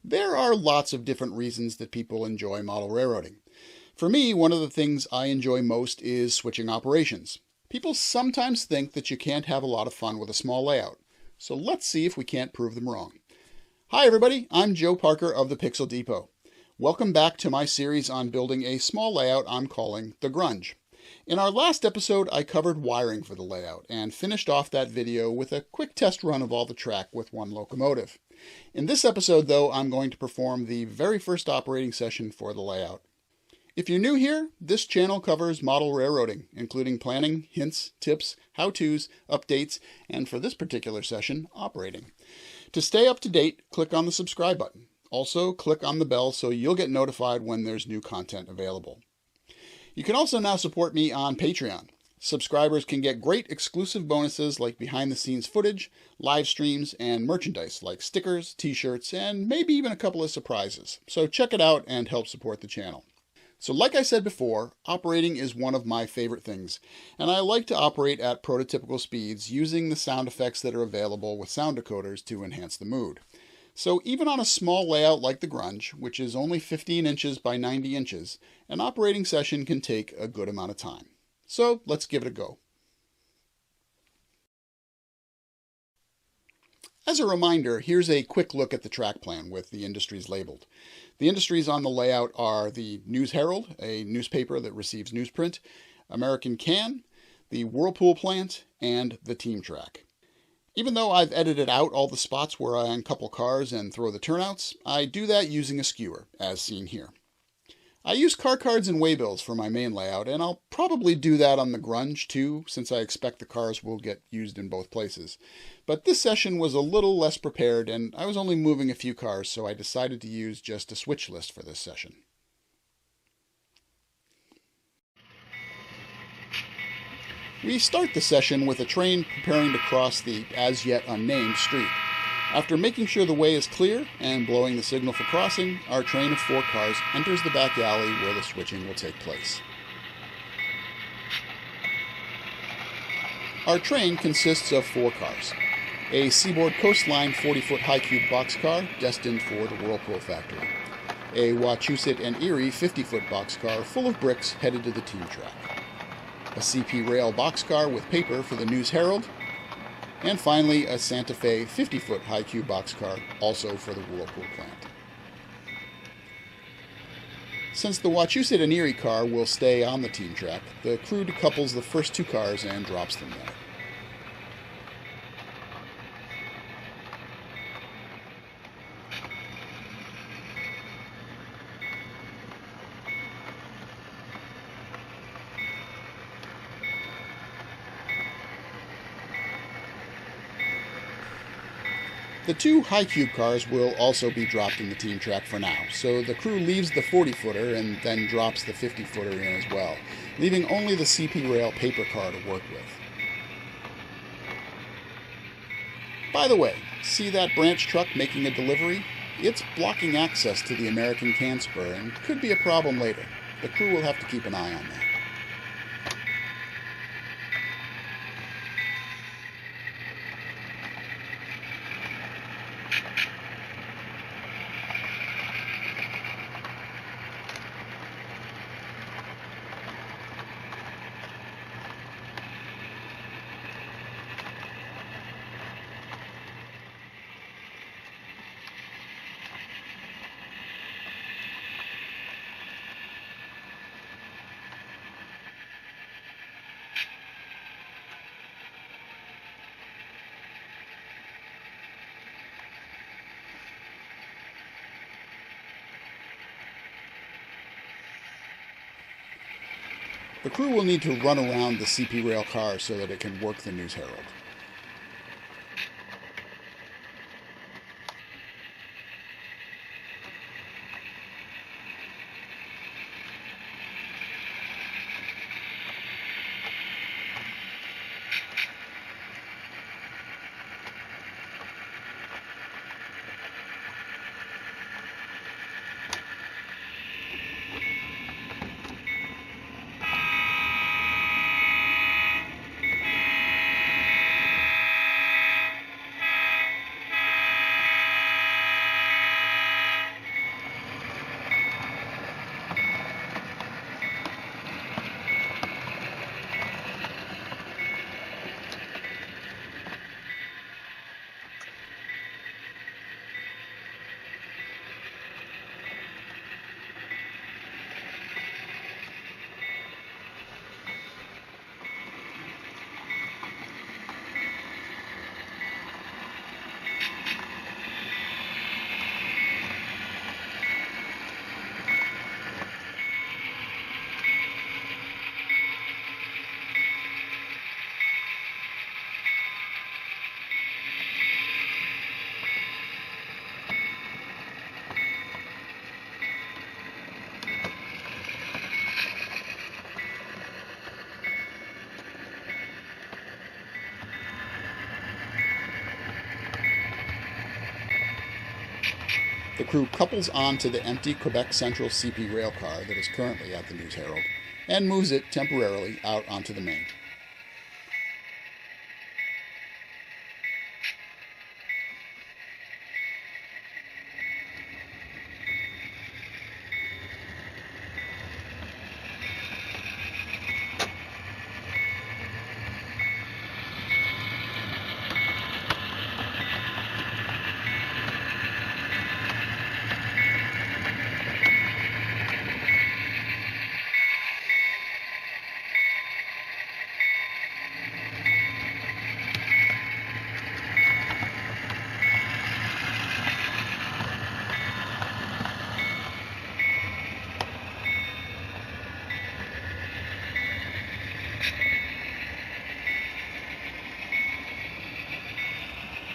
There are lots of different reasons that people enjoy model railroading. For me, one of the things I enjoy most is switching operations. People sometimes think that you can't have a lot of fun with a small layout, so let's see if we can't prove them wrong. Hi everybody, I'm Joe Parker of the Pixel Depot. Welcome back to my series on building a small layout I'm calling the Grunge. In our last episode, I covered wiring for the layout and finished off that video with a quick test run of all the track with one locomotive. In this episode, though, I'm going to perform the very first operating session for the layout. If you're new here, this channel covers model railroading, including planning, hints, tips, how-tos, updates, and for this particular session, operating. To stay up to date, click on the subscribe button. Also, click on the bell so you'll get notified when there's new content available. You can also now support me on Patreon. Subscribers can get great exclusive bonuses like behind-the-scenes footage, live streams, and merchandise like stickers, t-shirts, and maybe even a couple of surprises. So check it out and help support the channel. So like I said before, operating is one of my favorite things, and I like to operate at prototypical speeds using the sound effects that are available with sound decoders to enhance the mood. So even on a small layout like the Grunge, which is only 15 inches by 90 inches, an operating session can take a good amount of time. So let's give it a go. As a reminder, here's a quick look at the track plan with the industries labeled. The industries on the layout are the News-Herald, a newspaper that receives newsprint, American Can, the Whirlpool plant, and the team track. Even though I've edited out all the spots where I uncouple cars and throw the turnouts, I do that using a skewer, as seen here. I use car cards and waybills for my main layout, and I'll probably do that on the Grunge too, since I expect the cars will get used in both places. But this session was a little less prepared, and I was only moving a few cars, so I decided to use just a switch list for this session. We start the session with a train preparing to cross the as-yet unnamed street. After making sure the way is clear and blowing the signal for crossing, our train of 4 cars enters the back alley where the switching will take place. Our train consists of 4 cars. A Seaboard Coastline 40-foot high-cube boxcar destined for the Whirlpool factory. A Wachusett and Erie 50-foot boxcar full of bricks headed to the team track. A CP Rail boxcar with paper for the News-Herald, and finally a Santa Fe 50-foot high-cube boxcar, also for the Whirlpool plant. Since the Wachusett and Erie car will stay on the team track, the crew decouples the first 2 cars and drops them there. The 2 high-cube cars will also be dropped in the team track for now, so the crew leaves the 40-footer and then drops the 50-footer in as well, leaving only the CP Rail paper car to work with. By the way, see that branch truck making a delivery? It's blocking access to the American Can spur and could be a problem later. The crew will have to keep an eye on that. The crew will need to run around the CP Rail car so that it can work the News-Herald. The crew couples onto the empty Quebec Central CP rail car that is currently at the News-Herald and moves it temporarily out onto the main.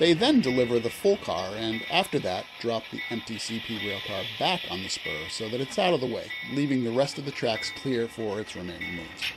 They then deliver the full car and, after that, drop the empty CP railcar back on the spur so that it's out of the way, leaving the rest of the tracks clear for its remaining moves.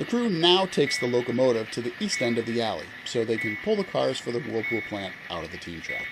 The crew now takes the locomotive to the east end of the alley so they can pull the cars for the Whirlpool plant out of the team track.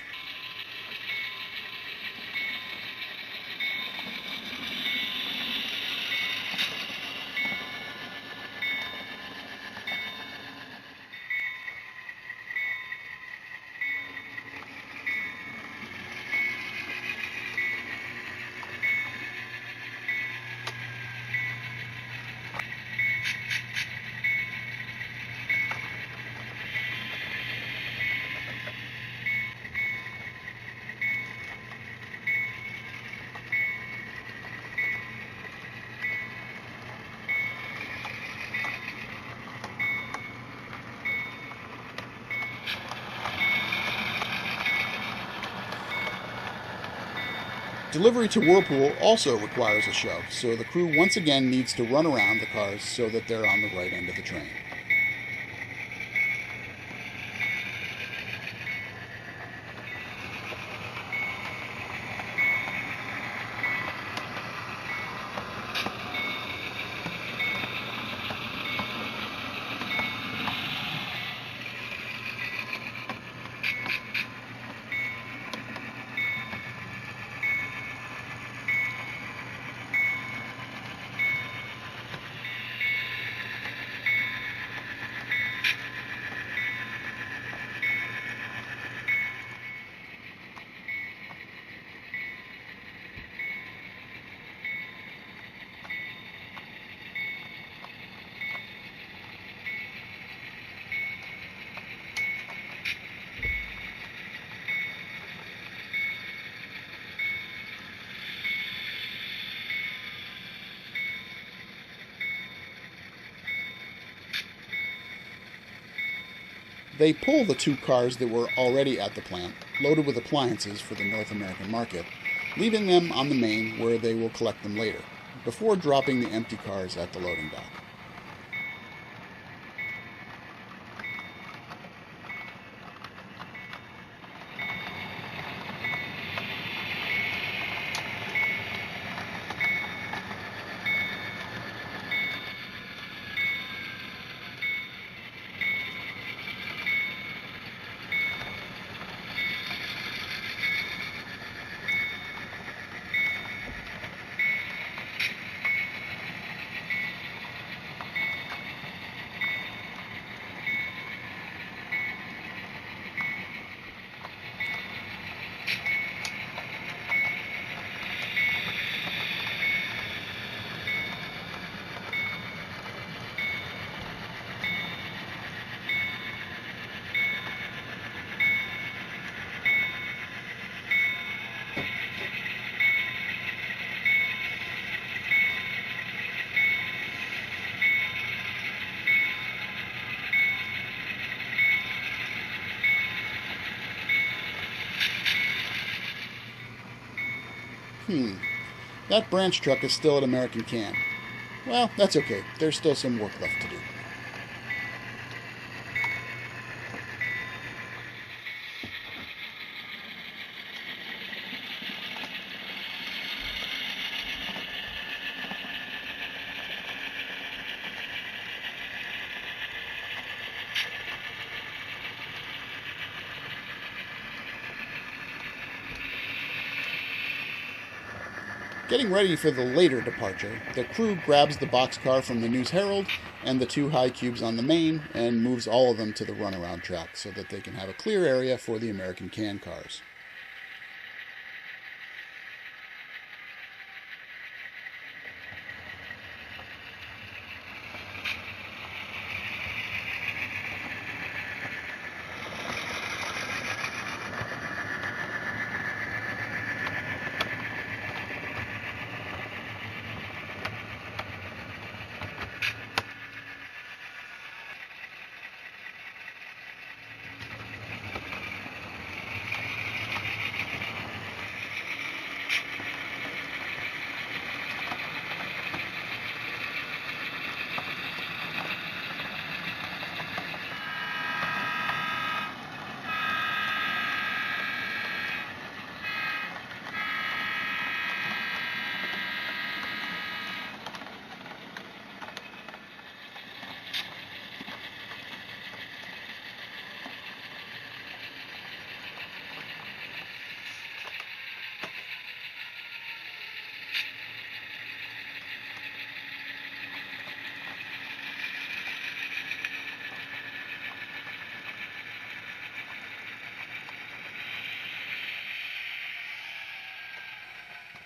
Delivery to Whirlpool also requires a shove, so the crew once again needs to run around the cars so that they're on the right end of the train. They pull the two cars that were already at the plant, loaded with appliances for the North American market, leaving them on the main where they will collect them later, before dropping the empty cars at the loading dock. That branch truck is still at American Can. Well, that's okay. There's still some work left to do. Getting ready for the later departure, the crew grabs the boxcar from the News-Herald and the 2 high cubes on the main and moves all of them to the runaround track so that they can have a clear area for the American Can cars.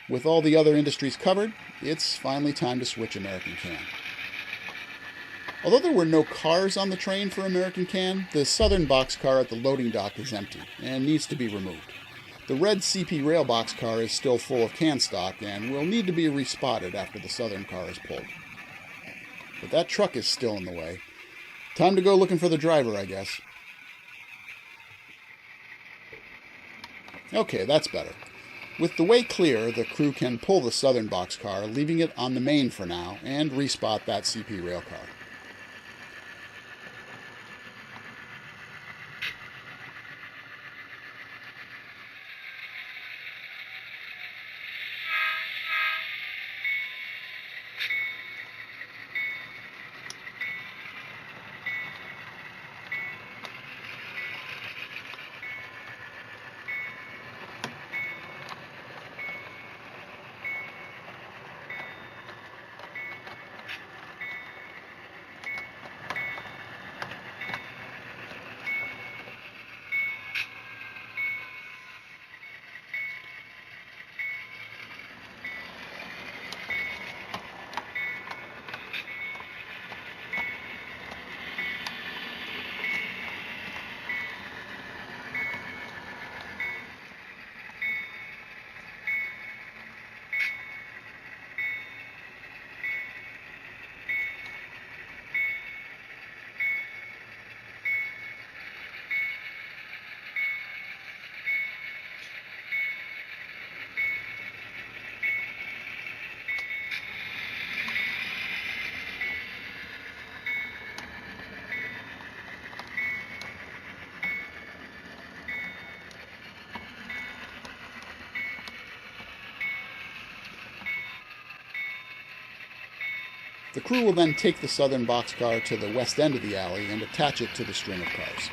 With all the other industries covered, it's finally time to switch American Can. Although there were no cars on the train for American Can, the southern boxcar at the loading dock is empty and needs to be removed. The red CP Rail boxcar is still full of can stock and will need to be respotted after the southern car is pulled. But that truck is still in the way. Time to go looking for the driver, I guess. Okay, that's better. With the way clear, the crew can pull the southern boxcar, leaving it on the main for now, and respot that CP rail car. The crew will then take the southern boxcar to the west end of the alley and attach it to the string of cars.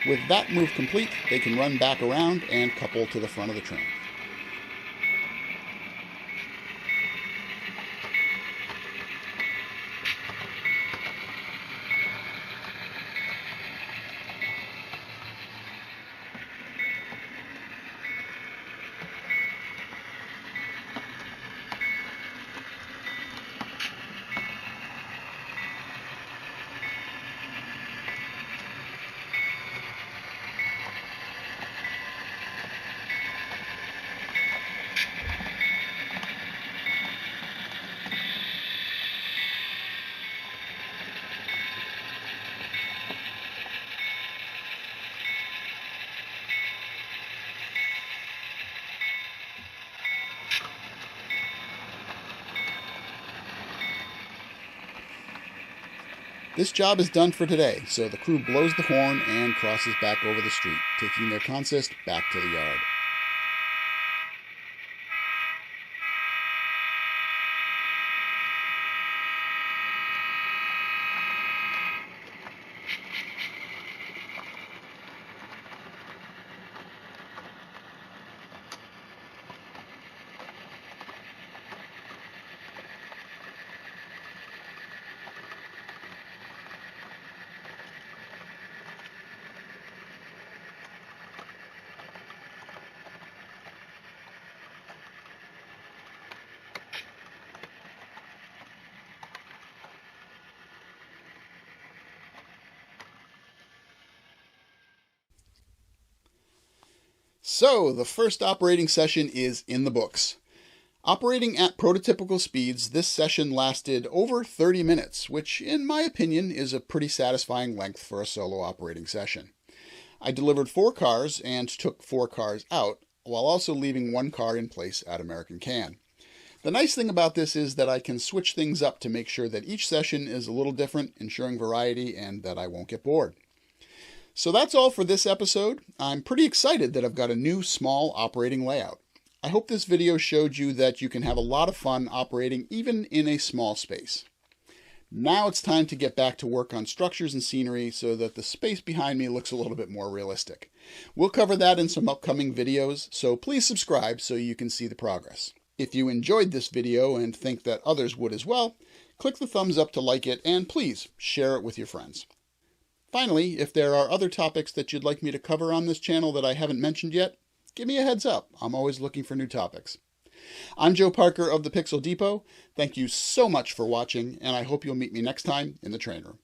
With that move complete, they can run back around and couple to the front of the train. This job is done for today, so the crew blows the horn and crosses back over the street, taking their consist back to the yard. So, the first operating session is in the books. Operating at prototypical speeds, this session lasted over 30 minutes, which, in my opinion, is a pretty satisfying length for a solo operating session. I delivered 4 cars and took 4 cars out, while also leaving 1 car in place at American Can. The nice thing about this is that I can switch things up to make sure that each session is a little different, ensuring variety and that I won't get bored. So that's all for this episode. I'm pretty excited that I've got a new small operating layout. I hope this video showed you that you can have a lot of fun operating even in a small space. Now it's time to get back to work on structures and scenery so that the space behind me looks a little bit more realistic. We'll cover that in some upcoming videos, so please subscribe so you can see the progress. If you enjoyed this video and think that others would as well, click the thumbs up to like it and please share it with your friends. Finally, if there are other topics that you'd like me to cover on this channel that I haven't mentioned yet, give me a heads up. I'm always looking for new topics. I'm Joe Parker of the Pixel Depot. Thank you so much for watching, and I hope you'll meet me next time in the train room.